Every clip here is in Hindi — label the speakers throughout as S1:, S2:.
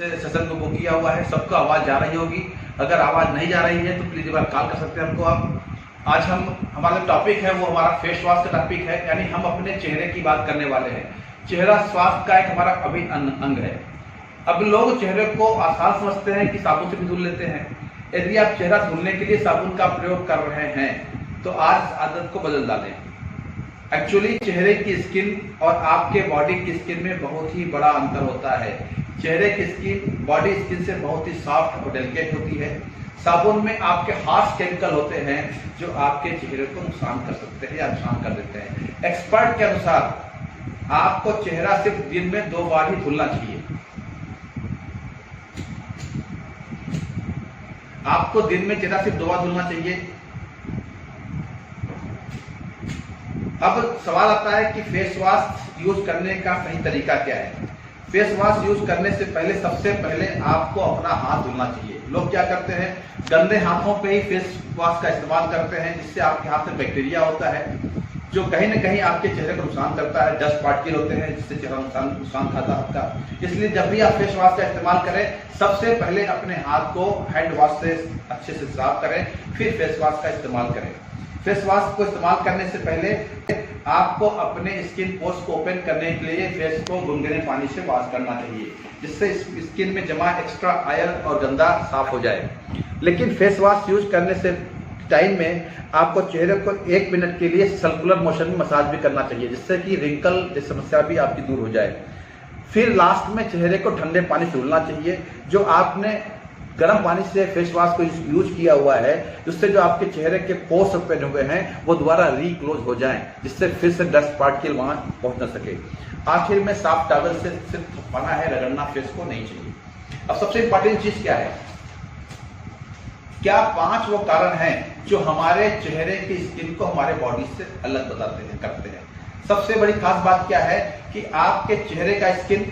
S1: सेशन को बुक किया हुआ है, सबको आवाज़ जा रही होगी। अगर आवाज़ नहीं जा रही है तो प्लीज़ एक बार कॉल कर सकते हैं हमको आप। आज हमारा टॉपिक है वो हमारा फेस वॉश का टॉपिक है, यानी हम अपने चेहरे की बात करने वाले हैं। चेहरा स्वास्थ्य का एक हमारा अभिन्न अंग है। अब लोग चेहरे को आसान समझते हैं कि साबुन से भी धुल लेते हैं। यदि आप चेहरा धुलने के लिए साबुन का प्रयोग कर रहे हैं तो आज आदत को बदल डालें। एक्चुअली चेहरे की स्किन और आपके बॉडी की स्किन में बहुत ही बड़ा अंतर होता है। चेहरे की स्किन बॉडी स्किन से बहुत ही सॉफ्ट और डेलिकेट होती है। साबुन में आपके हार्श केमिकल होते हैं जो आपके चेहरे को नुकसान कर सकते हैं या नुकसान कर देते हैं। एक्सपर्ट के अनुसार आपको चेहरा सिर्फ दिन में 2 बार ही धुलना चाहिए। आपको दिन में चेहरा सिर्फ 2 बार धुलना चाहिए। अब सवाल आता है कि फेस वॉश यूज करने का सही तरीका क्या है। फेस वॉश यूज करने से पहले सबसे पहले आपको अपना हाथ धुलना चाहिए। लोग क्या करते हैं, गंदे हाथों पे ही फेस वॉश का इस्तेमाल करते हैं, जिससे आपके हाथ में बैक्टीरिया होता है जो कहीं ना कहीं आपके चेहरे को नुकसान करता है। डस्ट पार्टिकल होते हैं जिससे चेहरा नुकसान खाता है आपका। इसलिए जब भी आप फेस वॉश का इस्तेमाल करें सबसे पहले अपने हाथ को हैंड वॉश से अच्छे से साफ करें, फिर फेस वॉश का इस्तेमाल करें। फेस वॉश को इस्तेमाल करने से पहले आपको अपने स्किन पोर्स को ओपन करने के लिए फेस को गुनगुने पानी से वॉश करना चाहिए, जिससे स्किन में जमा एक्स्ट्रा आयरन और गंदा साफ हो जाए। लेकिन फेस वॉश यूज करने से टाइम में आपको चेहरे को 1 मिनट के लिए सर्कुलर मोशन में मसाज भी करना चाहिए, जिससे कि रिंकल जैसी समस्या भी आपकी दूर हो जाए। फिर लास्ट में चेहरे को ठंडे पानी से धुलना चाहिए। जो आपने गर्म पानी से फेस वॉश को यूज किया हुआ है, जिससे जो आपके चेहरे के पोर्स ओपन हुए हैं वो दोबारा रीक्लोज हो जाएं, जिससे फिर से डस्ट पार्टिकल वहां पहुंच न सके। आखिर में साफ टॉवल से सिर्फ थपना है, रगड़ना फेस को नहीं चाहिए। अब सबसे इंपॉर्टेंट चीज क्या है, क्या 5 वो कारण हैं जो हमारे चेहरे की स्किन को हमारे बॉडी से अलग बताते हैं, करते हैं। सबसे बड़ी खास बात क्या है कि आपके चेहरे का स्किन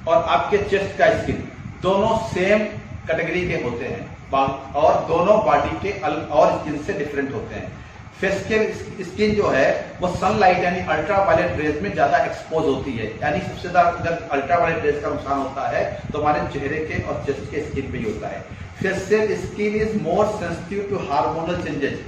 S1: और आपके चेस्ट का स्किन दोनों सेम कैटेगरी के होते हैं और दोनों बॉडी के और स्किन से डिफरेंट होते हैं। फेस के स्किन जो है वो सनलाइट यानी अल्ट्रावायलेट रेज में ज्यादा एक्सपोज होती है, यानी सबसे ज्यादा अगर अल्ट्रावायलेट रेज का नुकसान होता है तो हमारे चेहरे के और चेस्ट के स्किन पे ही होता है। Facial skin is more sensitive to hormonal changes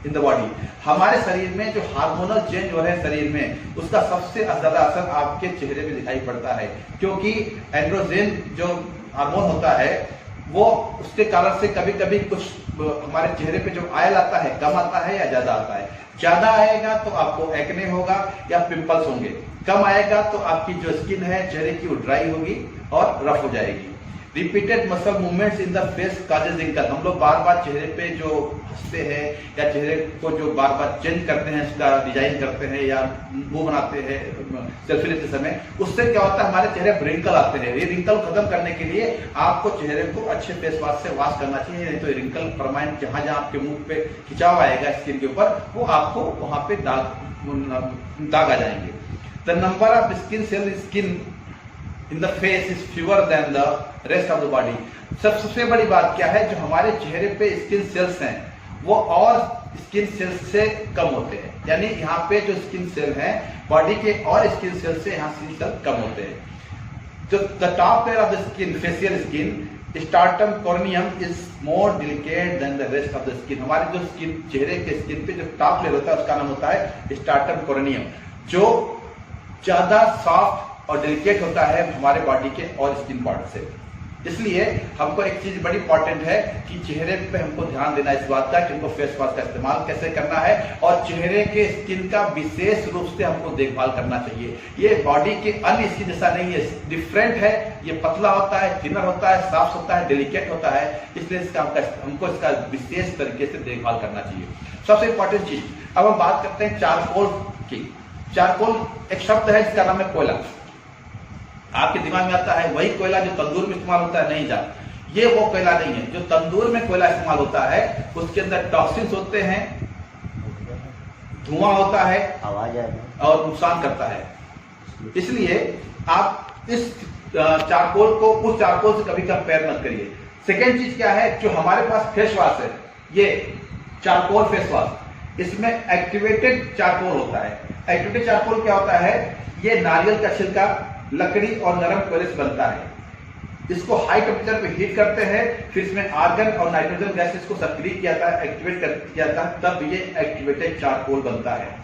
S1: in the body. हमारे शरीर में जो हार्मोनल चेंज हो रहे हैं शरीर में, उसका सबसे ज्यादा असर आपके चेहरे में दिखाई पड़ता है, क्योंकि एंड्रोजन जो हार्मोन होता है वो उसके कारण से कभी कभी कुछ हमारे चेहरे पे जो आयल आता है कम आता है या ज्यादा आता है। ज्यादा आएगा तो आपको एक्ने होगा या पिंपल्स होंगे, कम आएगा तो आपकी जो स्किन है चेहरे की वो ड्राई होगी और रफ हो जाएगी। Repeated muscle movements in the face causes wrinkle. हम लोग बार बार चेहरे पे जो हंसते हैं या चेहरे को जो बार बार चेंज करते हैं, उसका डिजाइन करते हैं या मुंह बनाते हैं सेल्फी लेते समय, उससे क्या होता है हमारे चेहरे पर रिंकल आते हैं। ये रिंकल खत्म करने के लिए आपको चेहरे को अच्छे फेस वॉश से वॉश करना चाहिए, नहीं तो रिंकल परमानेंट जहां जहां आपके मुंह पे खिंचाव आएगा स्किन के ऊपर, वो आपको वहां पे दाग आ जाएंगे। The number of skin cell skin in the face is fewer than the rest of the body. सबसे बड़ी बात क्या है, जो हमारे चेहरे पे स्किन सेल्स हैं वो और स्किन सेल्स से कम होते हैं, यानी यहाँ पे जो स्किन सेल हैं बॉडी के और स्किन सेल से यहाँ स्किन सेल कम होते हैं। जो the top layer of the skin, facial skin stratum corneum is more delicate than the rest of the skin. हमारे जो स्किन चेहरे के स्किन पे जो टॉप लेयर होता है उसका नाम होता है स्टार्टम कॉर्नियम, जो ज्यादा सॉफ्ट और डेलिकेट होता है हमारे बॉडी के और स्किन पार्ट से। इसलिए हमको एक चीज बड़ी इंपॉर्टेंट है कि चेहरे पे हमको ध्यान देना इस बात का कि हमको फेस वॉश का इस्तेमाल कैसे करना है और चेहरे के स्किन का विशेष रूप से हमको देखभाल करना चाहिए। ये बॉडी के अन्य स्किन जैसा नहीं है, डिफरेंट है। ये पतला होता है, थिनर होता है, सॉफ्ट होता है, डेलिकेट होता है, इसलिए हमको इसका विशेष तरीके से देखभाल करना चाहिए। सबसे इंपॉर्टेंट चीज, अब हम बात करते हैं चारकोल की। चारकोल एक शब्द है जिसका नाम है कोयला। आपके दिमाग में आता है वही कोयला जो तंदूर में इस्तेमाल होता है, नहीं जा, ये वो कोयला नहीं है। जो तंदूर में कोयला इस्तेमाल होता है उसके अंदर टॉक्सिन्स होते हैं, धुआं होता है, आवाज और नुकसान करता है। इसलिए आप इस चारकोल को उस चारकोल से कभी कंपेयर मत करिए। सेकेंड चीज क्या है, जो हमारे पास फेस वॉश है, ये चारकोल फेस वॉश, इसमें एक्टिवेटेड चारकोल होता है। एक्टिवेटेड चारकोल क्या होता है, ये नारियल का छिलका, लकड़ी और नरम कोयले से बनता है। इसको हाई टेम्परेचर पे हीट करते हैं, फिर इसमें आर्गन और नाइट्रोजन गैसेस को सक्रिय किया जाता है, एक्टिवेट किया जाता है, तब ये एक्टिवेटेड चारकोल बनता है।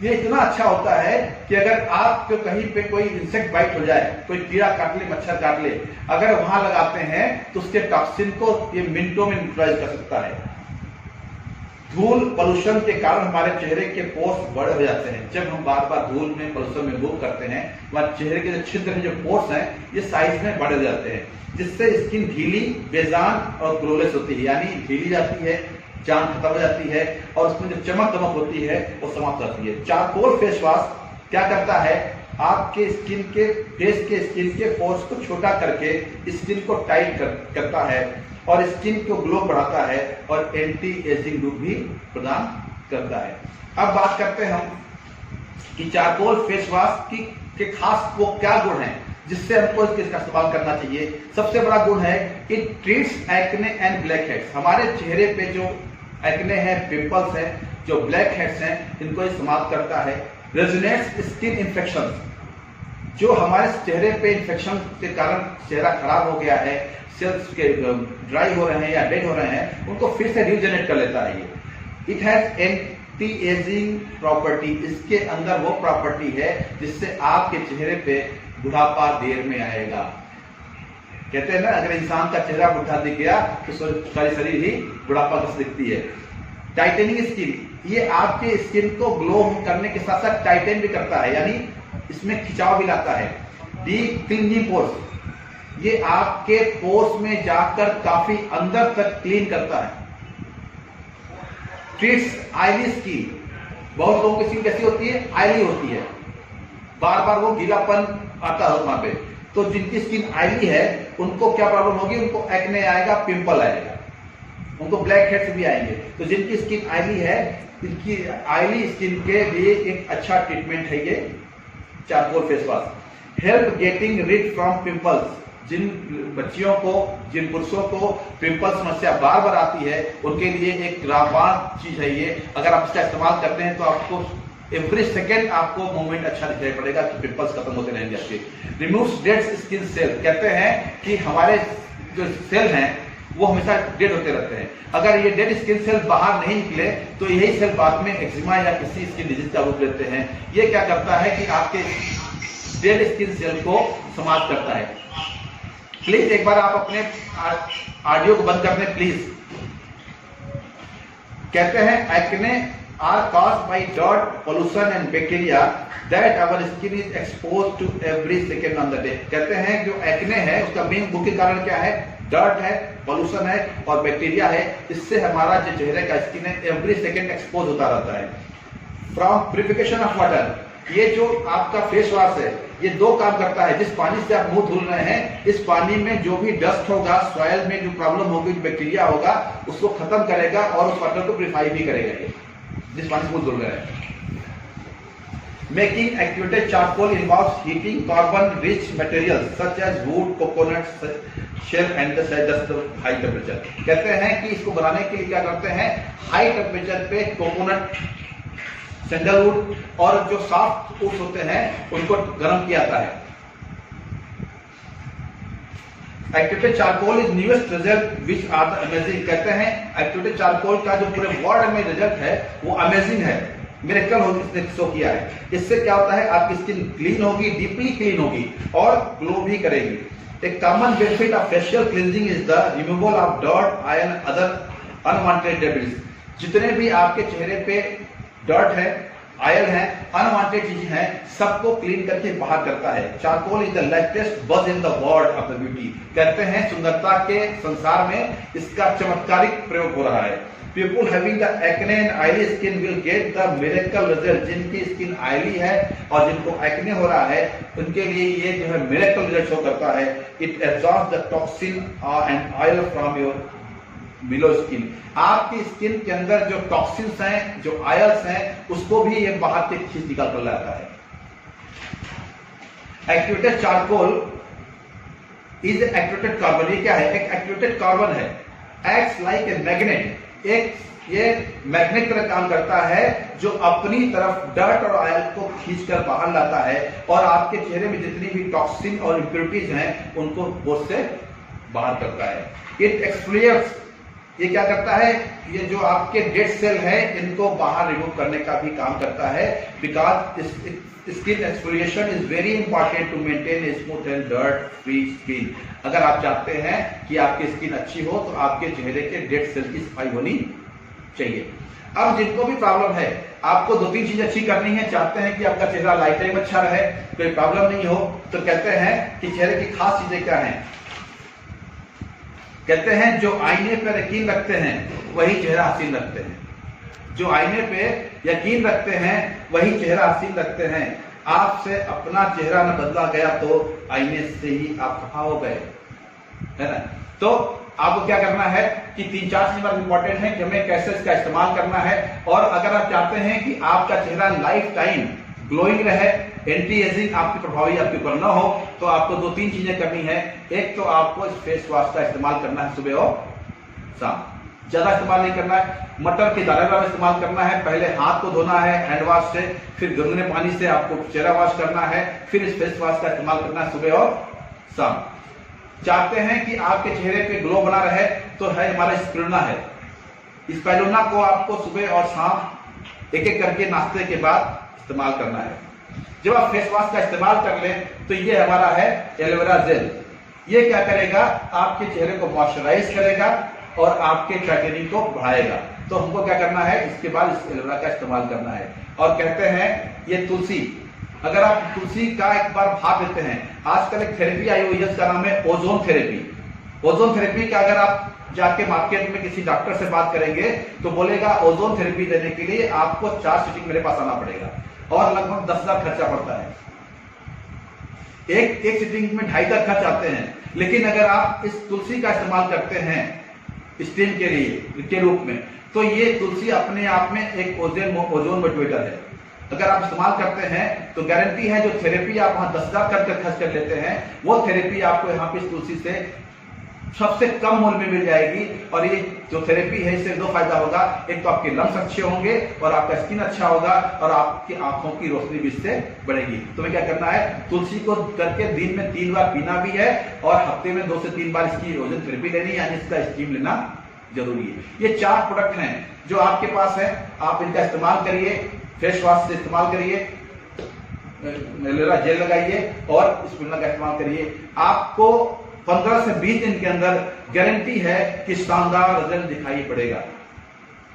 S1: ये इतना अच्छा होता है कि अगर आपको कहीं पे कोई इंसेक्ट बाइट हो जाए, कोई कीड़ा काट ले, मच्छर काट ले, अगर वहां लगाते हैं तो उसके टॉक्सिन को ये मिनटों में न्यूट्रलाइज कर सकता है। धूल पोल्यूशन के कारण हमारे चेहरे के पोर्स बड़े हो जाते हैं। जब हम बार बार धूल में पोल्यूशन में मूव करते हैं, हमारे चेहरे के जो छिद्र हैं, जो पोर्स हैं, ये साइज में बढ़ जाते हैं, जिससे स्किन ढीली, बेजान और ग्लोलेस होती है, यानी ढीली जाती है, जान खत्म हो जाती है और उसमें जो चमक दमक होती है वो समाप्त होती है। चारकोल फेस वॉश क्या करता है, आपके स्किन के फेस के स्किन के पोर्स को छोटा करके स्किन को टाइट करता है और स्किन को ग्लो बढ़ाता है और एंटी एजिंग लुक भी प्रदान करता है। अब बात करते हैं हम कि चारकोल फेस वॉश के खास वो क्या गुण हैं जिससे हमको इसका इस्तेमाल करना चाहिए। सबसे बड़ा गुण है it treats acne and black heads. हमारे चेहरे पे जो एक्ने है, पिंपल्स है, जो ब्लैक हेड्स हैं, इनको इस्तेमाल करता है। रेजिनेट्स स्किन इन्फेक्शन, जो हमारे चेहरे पे इन्फेक्शन के कारण चेहरा खराब हो गया है, सेल्स के ड्राई हो रहे हैं या डेड हो रहे हैं, उनको फिर से रिजेनरेट कर लेता है ये। It has anti ageing property, इसके अंदर वो प्रॉपर्टी है जिससे आपके चेहरे पे बुढ़ापा देर में आएगा। कहते हैं ना, अगर इंसान का चेहरा बुढ़ा दिख गया तो सारी शरीर ही बुढ़ापा का दिखती है। टाइटेनिंग स्किन, ये आपके स्किन को ग्लो करने के साथ साथ टाइटेन भी करता है, यानी इसमें खिंचाव भी लाता है। डीप क्लीनिंग पोर्स, ये आपके पोर्स में जाकर काफी अंदर तक क्लीन करता है। ट्रीट्स ऑयली स्किन, बहुत लोगों की स्किन कैसी होती है, ऑयली होती है, बार बार वो गीलापन आता है वहां पे। तो जिनकी स्किन ऑयली है उनको क्या प्रॉब्लम होगी, उनको एक्ने आएगा, पिंपल आएगा, उनको ब्लैक हेड्स भी आएंगे। तो जिनकी स्किन ऑयली है, इनकी ऑयली स्किन के लिए एक अच्छा ट्रीटमेंट है ये charcoal face wash. Help getting rid from pimples, जिन बच्चियों को, जिन पुरुषों को पिंपल समस्या बार बार आती है, उनके लिए एक रामबाण चीज है ये। अगर आप इसका इस्तेमाल करते हैं तो आपको एवरी सेकेंड आपको मूवमेंट अच्छा दिखाई पड़ेगा कि पिंपल्स खत्म होते रहेंगे आपके। रिमूव्स डेड स्किन सेल, कहते हैं कि हमारे जो सेल हैं वो हमेशा डेड होते रहते हैं। अगर ये डेड स्किन सेल बाहर नहीं निकले तो यही सेल बाद में एक्जिमा या किसी स्किन डिजीज का रूप लेते हैं। ये क्या करता है कि आपके डेड स्किन सेल को समाप्त करता है। प्लीज एक बार आप अपने ऑडियो को बंद कर दें प्लीज। कहते हैं acne are caused by dirt, pollution and bacteria that our skin is exposed to every second on the day। कहते हैं जो एक्ने है उसका मेन मुख्य कारण क्या है, डर्ट है, पोल्यूशन है और बैक्टीरिया है। इससे हमारा जो चेहरे का स्किन है एवरी सेकेंड एक्सपोज होता रहता है। फ्रॉम प्यूरिफिकेशन ऑफ वाटर, ये जो आपका फेस वॉश है ये दो काम करता है। जिस पानी से आप मुंह धुल रहे हैं, इस पानी में जो भी डस्ट होगा, सॉइल में जो प्रॉब्लम होगी, जो बैक्टीरिया होगा, उसको खत्म करेगा और उस वाटर को प्यूरिफाई भी करेगा ये, जिस पानी से मुंह धुल रहे हैं। Making activated charcoal involves heating carbon rich materials such as wood, coconut shell and high temperature. कहते हैं कि इसको बनाने के लिए क्या करते हैं, हाई टेम्परेचर पे कोकोनट, सैंडलवुड और जो सॉफ्ट वुड्स होते हैं उनको गर्म किया जाता है। Activated charcoal is newest result which are the amazing. कहते हैं एक्टिवेटेड चारकोल का जो पूरे वर्ल्ड में रिजल्ट है वो अमेजिंग है, मिरेकल होगी, इसने शो किया है। इससे क्या होता है, आपकी स्किन क्लीन होगी, डीपली क्लीन होगी और ग्लो भी करेगी। एक common benefit of facial cleansing is the removal of dirt, iron, other unwanted debris. जितने भी आपके चेहरे पे डर्ट है, आयल है, अनवांटेड चीजें हैं, सबको क्लीन करके बाहर करता है। चारकोल इज द लेटेस्ट बज in the world of the beauty. कहते हैं सुंदरता के संसार में इसका चमत्कारिक प्रयोग हो रहा है। People having the acne and oily skin will get the miracle result. जिनकी स्किन ऑयली है और जिनको एक्ने हो रहा है उनके लिए ये जो है मिरेकल रिजल्ट शो करता है। It absorbs the toxin and oil from your below skin. आपकी स्किन के अंदर जो टॉक्सिन्स हैं, जो आयल्स हैं, उसको भी ये बाहर से खींच निकाल कर लाता है। Activated charcoal is activated carbon. ये क्या है, एक एक्टिवेटेड कार्बन है, एक्ट्स लाइक ए मैग्नेट। एक ये मैग्नेट तरह काम करता है जो अपनी तरफ डर्ट और ऑयल को खींचकर बाहर लाता है और आपके चेहरे में जितनी भी टॉक्सिन और इंप्योरिटीज हैं उनको वो से बाहर करता है। इट एक्सफोलिएट्स, ये क्या करता है, ये जो आपके डेड सेल है इनको बाहर रिमूव करने का भी काम करता है। Because skin exfoliation is very important to maintain a smooth and dirt free skin. अगर आप चाहते हैं कि आपकी स्किन अच्छी हो तो आपके चेहरे के डेड सेल की सफाई होनी चाहिए। अब जिनको भी प्रॉब्लम है, आपको 2-3 चीजें अच्छी करनी है, चाहते हैं कि आपका चेहरा लाइफ टाइम अच्छा रहे, कोई प्रॉब्लम नहीं हो, तो कहते हैं कि चेहरे की खास चीजें क्या हैं। कहते हैं जो आईने पर यकीन रखते हैं वही चेहरा हसीन रखते हैं। जो आईने पे यकीन रखते हैं वही चेहरा हसीन रखते हैं। आपसे अपना चेहरा न बदला गया तो आईने से ही आप खफा हो गए, है ना। तो आपको क्या करना है कि 3-4 चीजें इंपॉर्टेंट है कि हमें कैसे इसका इस्तेमाल करना है। और अगर आप चाहते हैं कि आपका चेहरा लाइफ टाइम ग्लोइंग रहे, एंटी एजिंग आपकी प्रभावी आपके ऊपर न हो, तो आपको 2-3 चीजें करनी है। एक तो आपको इस फेस वॉश का इस्तेमाल करना है सुबह और शाम, ज्यादा इस्तेमाल नहीं करना है। मटर के दाने का इस्तेमाल करना है। पहले हाथ को धोना है हैंड वॉश से, फिर गुनगुने पानी से आपको चेहरा वॉश करना है, फिर इस फेस वॉश का इस्तेमाल करना है सुबह और शाम। चाहते हैं कि आपके चेहरे पे ग्लो बना रहे तो है हमारा स्पिरुलिना है। इस स्पिरुलिना को आपको सुबह और शाम एक एक करके नाश्ते के बाद इस्तेमाल करना है। जब आप फेस वॉश का इस्तेमाल कर लें तो ये हमारा है एलोवेरा जेल। ये क्या करेगा, आपके चेहरे को मॉइस्चराइज करेगा और आपके टाइटेनिंग को बढ़ाएगा। तो हमको क्या करना है, इसके बाद इस एलोवेरा का इस्तेमाल करना है। और कहते हैं ये तुलसी, अगर आप तुलसी का एक बार भाप लेते हैं, आजकल एक थेरेपी आई हुई है, इसका नाम है ओजोन थेरेपी। ओजोन थेरेपी का अगर आप जाके मार्केट में किसी डॉक्टर से बात करेंगे तो बोलेगा ओजोन थेरेपी देने के लिए आपको 4 सिटिंग मेरे पास आना पड़ेगा और लगभग 10,000 खर्चा पड़ता है। एक सिटिंग में 2.5 खर्च आते हैं। लेकिन अगर आप इस तुलसी का इस्तेमाल करते हैं स्टीम के लिए के रूप में, तो ये तुलसी अपने आप में एक ओजोन मोटिवेटर है। अगर आप इस्तेमाल करते हैं तो गारंटी है जो थेरेपी आप वहां 10,000 खर्च कर लेते हैं, वो थेरेपी आपको यहाँ पे इस तुलसी से सबसे कम मूल्य में मिल जाएगी। और ये जो थेरेपी है इससे 2 फायदा होगा, एक तो आपके लंग्स अच्छे होंगे और आपका स्किन अच्छा होगा और आपकी आंखों की रोशनी भी इससे बढ़ेगी। तुम्हें क्या करना है, तुलसी को करके दिन में 3 बार पीना भी है और हफ्ते में 2 से 3 बार इसकी ओजोन थेरेपी लेनी, यानी इसका स्टीम लेना जरूरी है। ये 4 प्रोडक्ट हैं जो आपके पास है, आप इनका इस्तेमाल करिए। फेस वॉश से इस्तेमाल करिए, एलोवेरा जेल लगाइए और स्पिरुलिना का इस्तेमाल करिए। आपको 15 से 20 दिन के अंदर गारंटी है कि शानदार रिजल्ट दिखाई पड़ेगा,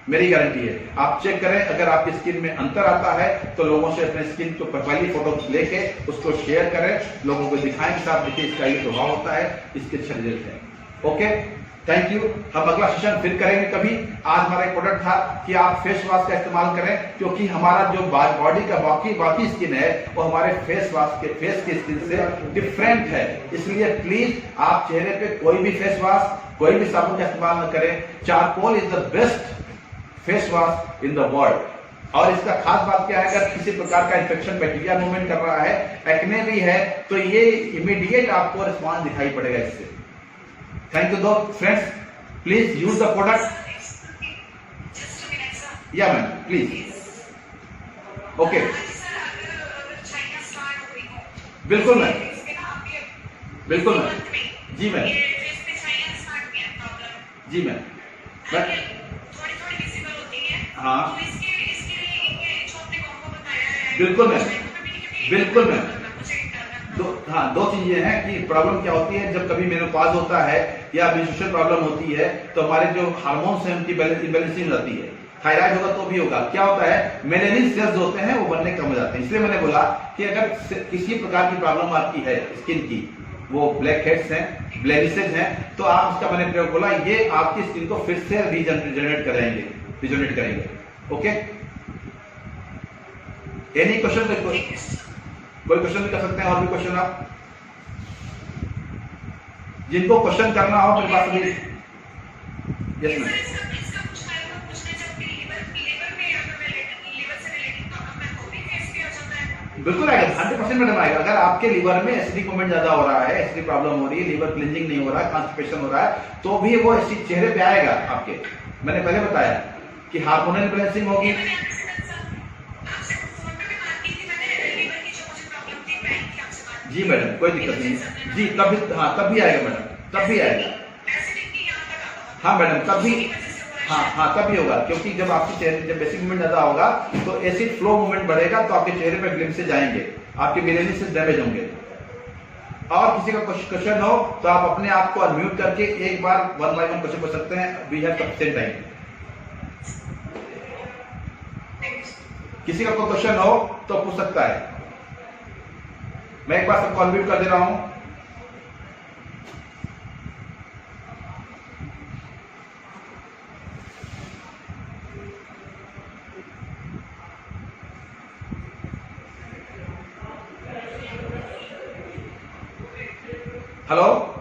S1: मेरी गारंटी है। आप चेक करें, अगर आपकी स्किन में अंतर आता है तो लोगों से अपने स्किन को प्रोफाइल फोटो लेके उसको शेयर करें, लोगों को दिखाएं कि साहब देखिए इसका ये प्रभाव होता है, इसके अच्छे रिजल्ट है। Okay, thank you. हम अगला सेशन फिर करेंगे कभी। आज हमारा एक प्रोडक्ट था कि आप फेस वॉश का इस्तेमाल करें, क्योंकि हमारा जो बॉडी का बाकी स्किन है वो हमारे फेस की स्किन से डिफरेंट है। इसलिए प्लीज आप चेहरे पे कोई भी फेस वॉश, कोई भी साबुन का इस्तेमाल न करें। Charcoal is the best face wash in the world. और इसका खास बात क्या है, अगर किसी प्रकार का इन्फेक्शन बैक्टीरिया मूवमेंट कर रहा है, एक्ने भी है, तो ये इमीडिएट आपको रिस्पॉन्स दिखाई पड़ेगा इससे। Thank you though friends, please use the product. Yeah ma'am, please. Okay. बिल्कुल मैम, बिल्कुल मैम, जी मैम, जी मैम, हाँ बिल्कुल मैम, बिल्कुल मैम। दो चीजें हैं कि प्रॉब्लम क्या होती है, जब कभी मेनोपॉज होता है या मेंस्ट्रुअल प्रॉब्लम होती है तो हमारे जो हार्मोन्स हैं उनकी इम्बैलेंसिंग रहती है। थायराइड होगा तो भी होगा, क्या होता है, मेलेनिन सेल्स होते हैं वो बनने कम हो जाते हैं। इसलिए मैंने बोला कि अगर किसी प्रकार की प्रॉब्लम आपकी है स्किन की, वो ब्लैक हेड्स हैं, ब्लेमिशेस हैं, तो आप उसका मैंने प्रयोग बोला, ये आपकी स्किन को फिर से रिजनरेट करेंगे। Okay, any question? कोई क्वेश्चन भी कर सकते हैं, और भी क्वेश्चन आप जिनको क्वेश्चन करना हो मेरे पास अभी। यस मैम, बिल्कुल आएगा, 100% मैडम आएगा। अगर आपके लीवर में एसिडिक मूवमेंट ज्यादा हो रहा है, एसिडिक प्रॉब्लम हो रही है, लीवर क्लींजिंग नहीं हो रहा है, कॉन्स्टिपेशन हो रहा है, तो भी वो एसिड चेहरे पे आएगा आपके। मैंने पहले बताया कि हार्मोनल बैलेंसिंग होगी। जी मैडम, कोई दिक्कत नहीं जी, तब भी आएगा मैडम, तब भी आएगा। हाँ मैडम, तब भी, हाँ तब भी होगा, क्योंकि जब आपके चेहरे, जब बेसिक मूवमेंट ज्यादा होगा तो एसिड फ्लो मूवमेंट बढ़ेगा, तो आपके चेहरे पे ग्लिम्सेस जाएंगे, आपके मिलेनियस से डैमेज होंगे। और किसी का क्वेश्चन हो तो आप अपने आप को अनम्यूट करके एक बार 1 by 1 क्वेश्चन पूछ सकते हैं। We have sufficient time. किसी का कोई क्वेश्चन हो तो पूछ सकता है। मैं एक बार सबको अनम्यूट कर दे रहा हूं। हेलो।